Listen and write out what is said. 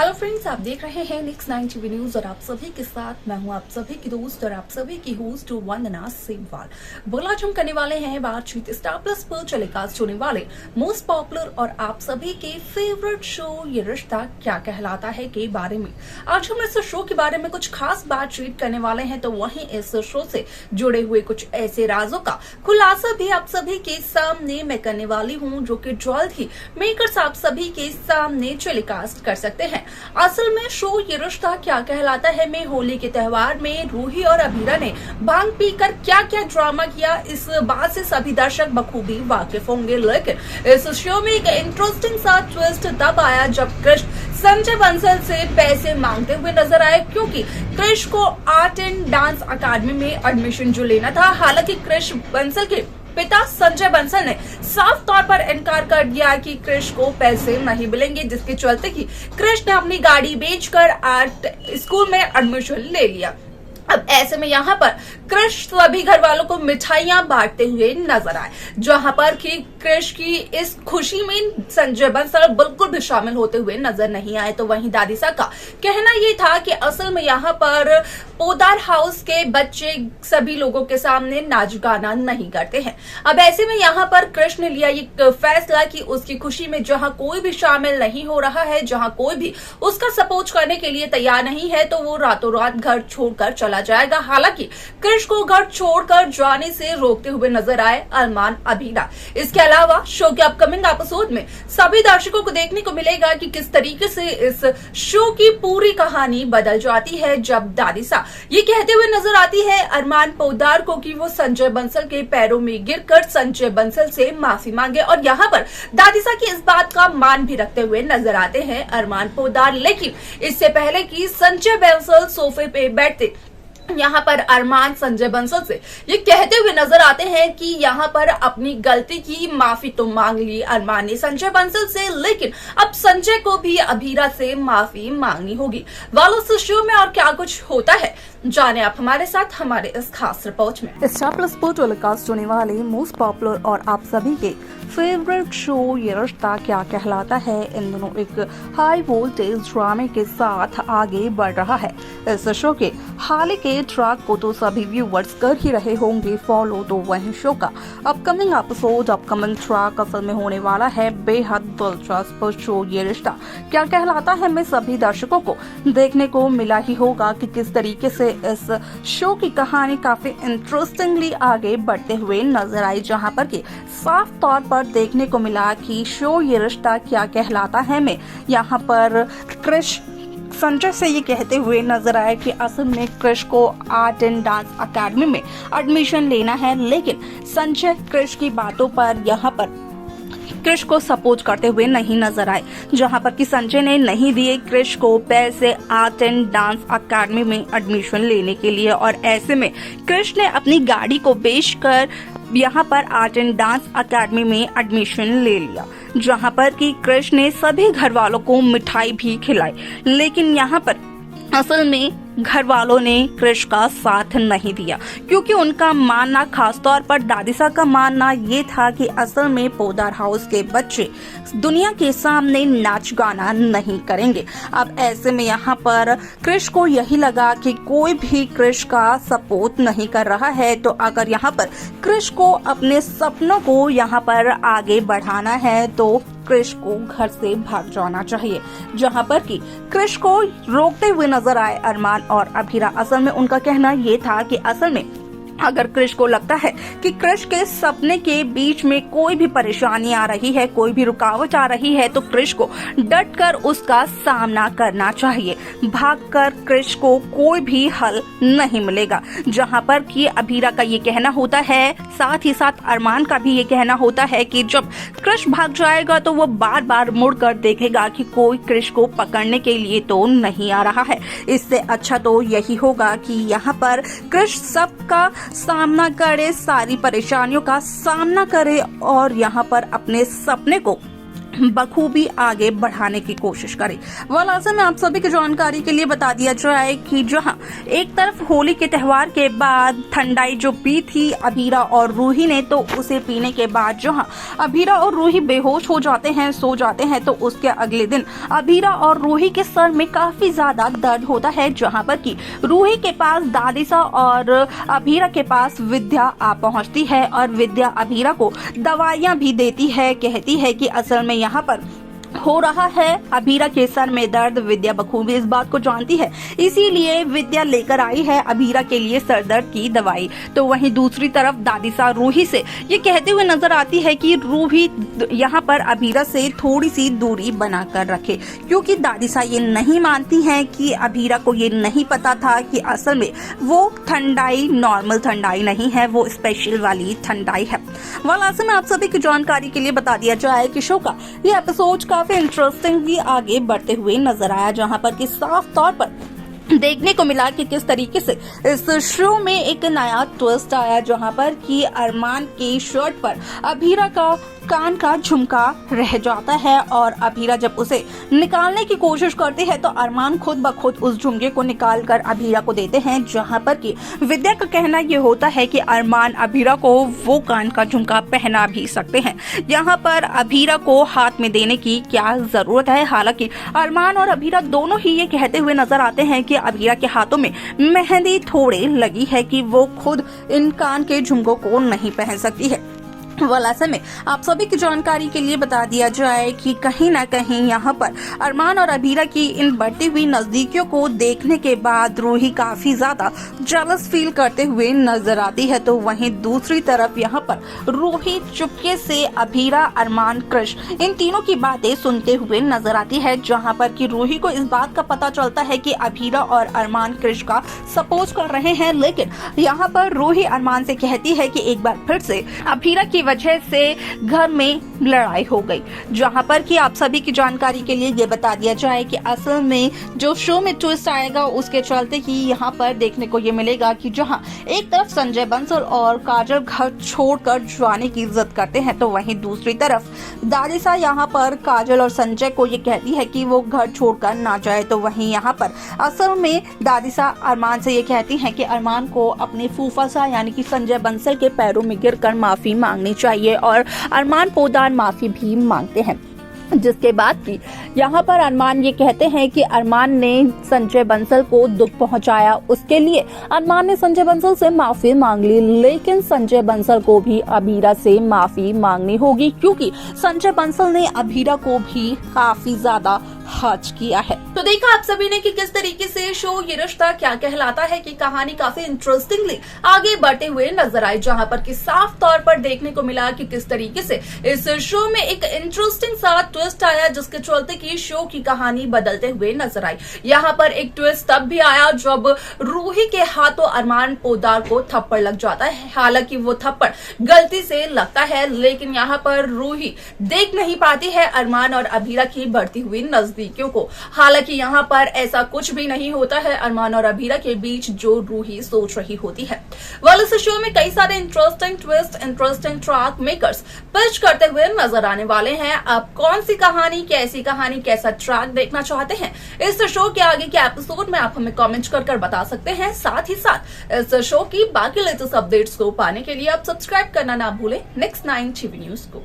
Hello friends, आप देख रहे हैं नेक्स्ट 9 टीवी न्यूज और आप सभी के साथ मैं हूं आप सभी की दोस्त और आप सभी की होस्ट वंदना सेमवाल। बोला आज हम करने वाले हैं बातचीत स्टार प्लस पर टेलीकास्ट होने वाले मोस्ट पॉपुलर और आप सभी के फेवरेट शो ये रिश्ता क्या कहलाता है के बारे में। आज हम इस शो के बारे में कुछ खास बातचीत करने वाले हैं, तो वहीं इस शो से जुड़े हुए कुछ ऐसे राजों का खुलासा भी आप सभी के सामने मैं करने वाली हूँ, जो कि जल्द ही मेकर्स आप सभी के सामने टेलीकास्ट कर सकते हैं। असल में शो ये रिश्ता क्या कहलाता है में होली के त्योहार में रूही और अभीरा ने भांग पीकर क्या क्या ड्रामा किया, इस बात से सभी दर्शक बखूबी वाकिफ होंगे। लेकिन इस शो में एक इंटरेस्टिंग सा ट्विस्ट तब आया जब कृष्ण संजय बंसल से पैसे मांगते हुए नजर आए, क्योंकि कृष्ण को आर्ट एंड डांस अकादमी में एडमिशन जो लेना था। हालांकि कृष्ण बंसल के पिता संजय बंसल ने साफ तौर पर इनकार कर दिया कि कृष्ण को पैसे नहीं मिलेंगे, जिसके चलते कि कृष्ण ने अपनी गाड़ी बेचकर आर्ट स्कूल में एडमिशन ले लिया। अब ऐसे में यहाँ पर कृष्ण सभी घर वालों को मिठाइयां बांटते हुए नजर आए, जहां पर कि कृष्ण की इस खुशी में संजय बंसल बिल्कुल भी शामिल होते हुए नजर नहीं आए। तो वहीं दादीसा का कहना ये था कि असल में यहाँ पर पोदार हाउस के बच्चे सभी लोगों के सामने नाच गाना नहीं करते हैं। अब ऐसे में यहाँ पर कृष्ण ने लिया ये फैसला कि उसकी खुशी में जहाँ कोई भी शामिल नहीं हो रहा है, जहाँ कोई भी उसका सपोर्ट करने के लिए तैयार नहीं है, तो वो रातों रात घर छोड़कर चला जाएगा। हालांकि कृष्ण को घर छोड़कर जाने से रोकते हुए नजर आए अरमान अभीरा। इसके अलावा शो के अपकमिंग एपिसोड में सभी दर्शकों को देखने को मिलेगा कि किस तरीके से इस शो की पूरी कहानी बदल जाती है, जब दादीसा ये कहते हुए नजर आती है अरमान पोदार को कि वो संजय बंसल के पैरों में गिरकर संजय बंसल से माफी मांगे। और यहाँ पर दादीसा की इस बात का मान भी रखते हुए नजर आते हैं अरमान पोदार। लेकिन इससे पहले कि संजय बंसल सोफे पे बैठते, यहाँ पर अरमान संजय बंसल से ये कहते हुए नजर आते हैं कि यहाँ पर अपनी गलती की माफी तो मांग ली अरमान ने संजय बंसल से, लेकिन अब संजय को भी अभीरा से माफी मांगनी होगी। वालों से शो में और क्या कुछ होता है जाने आप हमारे साथ हमारे इस खास रिपोर्ट में। स्टार प्लस पर टेलीकास्ट होने वाले मोस्ट पॉपुलर और आप सभी के फेवरेट शो ये रिश्ता क्या कहलाता है इन दोनों एक हाई वोल्टेज ड्रामे के साथ आगे बढ़ रहा है। इस शो के हाल के ट्रैक को तो सभी व्यूवर्स कर ही रहे होंगे फॉलो, तो वहीं शो का अपकमिंग एपिसोड अपकमिंग ट्रैक असल में होने वाला है बेहद दिलचस्प शो ये रिश्ता क्या कहलाता है में सभी दर्शकों को देखने को मिला ही होगा कि किस तरीके से इस शो की कहानी काफी इंटरेस्टिंगली आगे बढ़ते हुए नजर आई, जहां पर कि साफ तौर पर देखने को मिला कि शो ये रिश्ता क्या कहलाता है में यहाँ पर कृष्ण संजय से ये कहते हुए नजर आए कि असल में कृष्ण को आर्ट एंड डांस अकेडमी में एडमिशन लेना है, लेकिन संजय कृष्ण की बातों पर यहाँ पर कृष्ण को सपोर्ट करते हुए नहीं नजर आए, जहां पर कि संजय ने नहीं दिए कृष्ण को पैसे आर्ट एंड डांस अकेडमी में एडमिशन लेने के लिए। और ऐसे में कृष्ण ने अपनी गाड़ी को बेचकर यहाँ पर आर्ट एंड डांस अकेडमी में एडमिशन ले लिया, जहां पर कि कृष्ण ने सभी घर वालों को मिठाई भी खिलाई। लेकिन यहाँ पर असल में घर वालों ने कृष्ण का साथ नहीं दिया, क्योंकि उनका मानना, खासतौर पर दादीसा का मानना ये था कि असल में पोदार हाउस के बच्चे दुनिया के सामने नाच गाना नहीं करेंगे। अब ऐसे में यहाँ पर कृष्ण को यही लगा कि कोई भी कृष्ण का सपोर्ट नहीं कर रहा है, तो अगर यहाँ पर कृष्ण को अपने सपनों को यहाँ पर आगे बढ़ाना है तो कृष्ण को घर से भाग जाना चाहिए, जहां पर कि कृष्ण को रोकते हुए नजर आए अरमान और अभीरा। असल में उनका कहना ये था कि असल में अगर कृष्ण को लगता है कि कृष्ण के सपने के बीच में कोई भी परेशानी आ रही है, कोई भी रुकावट आ रही है, तो कृष्ण को डट कर उसका सामना करना चाहिए। भागकर कृष्ण को कोई भी हल नहीं मिलेगा, जहां पर कि अभीरा का ये कहना होता है, साथ ही साथ अरमान का भी ये कहना होता है कि जब कृष्ण भाग जाएगा तो वो बार बार मुड़कर देखेगा कि कोई कृष्ण को पकड़ने के लिए तो नहीं आ रहा है। इससे अच्छा तो यही होगा कि यहाँ पर कृष्ण सबका सामना करे, सारी परेशानियों का सामना करे और यहाँ पर अपने सपने को बखूबी आगे बढ़ाने की कोशिश करे। वलासा में आप सभी की जानकारी के लिए बता दिया जाए कि जहां एक तरफ होली के त्योहार के बाद ठंडाई जो पी थी अभीरा और रूही ने, तो उसे पीने के बाद जहां अभीरा और रूही बेहोश हो जाते हैं, सो जाते हैं, तो उसके अगले दिन अभीरा और रूही के सर में काफी ज्यादा दर्द होता है, जहां पर कि रूही के पास दादिसा और अभीरा के पास विद्या आ पहुंचती है और विद्या अभीरा को दवाइयां भी देती है। कहती है कि असल में यहाँ पर हो रहा है अभीरा के सर में दर्द। विद्या बखूबी इस बात को जानती है, इसीलिए विद्या लेकर आई है अभीरा के लिए सर दर्द की दवाई। तो वहीं दूसरी तरफ दादिसा रूही से ये कहते हुए नजर आती है कि रूही यहाँ पर अभीरा से थोड़ी सी दूरी बनाकर रखे, क्योंकि दादिसा ये नहीं मानती है कि अभीरा को ये नहीं पता था कि असल में वो ठंडाई नॉर्मल ठंडाई नहीं है, वो स्पेशल वाली ठंडाई है। वलासा में आप सभी की जानकारी के लिए बता दिया जाए कि शो का ये एपिसोड काफी इंटरेस्टिंगली आगे बढ़ते हुए नजर आया, जहां पर कि साफ तौर पर देखने को मिला कि किस तरीके से इस शो में एक नया ट्विस्ट आया, जहां पर कि अरमान की शर्ट पर अभीरा का कान का झुमका रह जाता है और अभीरा जब उसे निकालने की कोशिश करती है तो अरमान खुद ब खुद उस झुमके को निकाल कर अभीरा को देते हैं, जहां पर कि विद्या का कहना ये होता है कि अरमान अभीरा को वो कान का झुमका पहना भी सकते हैं। यहाँ पर अभीरा को हाथ में देने की क्या जरूरत है। हालांकि अरमान और अभीरा दोनों ही ये कहते हुए नजर आते हैं कि अभीरा के हाथों में मेहंदी थोड़े लगी है कि वो खुद इन कान के झुमकों को नहीं पहन सकती है। वलासा में आप सभी की जानकारी के लिए बता दिया जाए कि कहीं ना कहीं यहाँ पर अरमान और अभीरा की इन बढ़ती हुई नजदीकियों को देखने के बाद रूही काफी ज्यादा जेलस फील करते हुए नजर आती है। तो वहीं दूसरी तरफ यहाँ पर रूही चुपके से अभीरा, अरमान, कृष इन तीनों की बातें सुनते हुए नजर आती है, जहाँ पर कि रूही को इस बात का पता चलता है कि अभीरा और अरमान कृष का सपोर्ट कर रहे हैं। लेकिन यहाँ पर रूही अरमान से कहती है कि एक बार फिर से अभीरा की वजह से घर में लड़ाई हो गई, जहां पर कि आप सभी की जानकारी के लिए ये बता दिया जाए कि असल में जो शो में ट्विस्ट आएगा उसके चलते ही यहाँ पर देखने को ये मिलेगा कि जहां एक तरफ संजय बंसल और काजल घर छोड़कर जाने की जिद करते हैं, तो वहीं दूसरी तरफ दादिसा यहाँ पर काजल और संजय को ये कहती है कि वो घर छोड़कर ना जाए। तो वहीं यहाँ पर असल में दादिसा अरमान से ये कहती है कि अरमान को अपने फूफा सा यानी कि संजय बंसल के पैरों में गिरकर माफी मांगनी चाहिए और अरमान पोदार माफी भी मांगते हैं, जिसके बाद की यहाँ पर अरमान ये कहते हैं कि अरमान ने संजय बंसल को दुख पहुंचाया, उसके लिए अरमान ने संजय बंसल से माफी मांग ली, लेकिन संजय बंसल को भी अभीरा से माफी मांगनी होगी, क्योंकि संजय बंसल ने अभीरा को भी काफी ज्यादा हर्ट किया है। तो देखा आप सभी ने कि किस तरीके से शो ये रिश्ता क्या कहलाता है की कहानी काफी इंटरेस्टिंगली आगे बढ़ते हुए नजर आई, जहाँ पर कि साफ तौर पर देखने को मिला कि किस तरीके से इस शो में एक इंटरेस्टिंग सा ट्विस्ट आया, जिसके चलते की शो की कहानी बदलते हुए नजर आई। यहाँ पर एक ट्विस्ट तब भी आया जब रूही के हाथों अरमान पोदार को थप्पड़ लग जाता है। हालांकि वो थप्पड़ गलती से लगता है, लेकिन यहाँ पर रूही देख नहीं पाती है अरमान और अभीरा की बढ़ती हुई नजदीकियों को। हालांकि यहाँ पर ऐसा कुछ भी नहीं होता है अरमान और अभीरा के बीच जो रूही सोच रही होती है। वेल, इस शो में कई सारे interesting twist, interesting track makers pitch करते हुए नजर आने वाले हैं। आप कौन सी कहानी, कैसी कहानी, कैसा ट्रैक देखना चाहते हैं इस शो के आगे के एपिसोड में, आप हमें कमेंट कर बता सकते हैं। साथ ही साथ इस शो की बाकी लेटेस्ट अपडेट्स को पाने के लिए आप सब्सक्राइब करना ना भूलें नेक्स्ट 9 टीवी न्यूज को।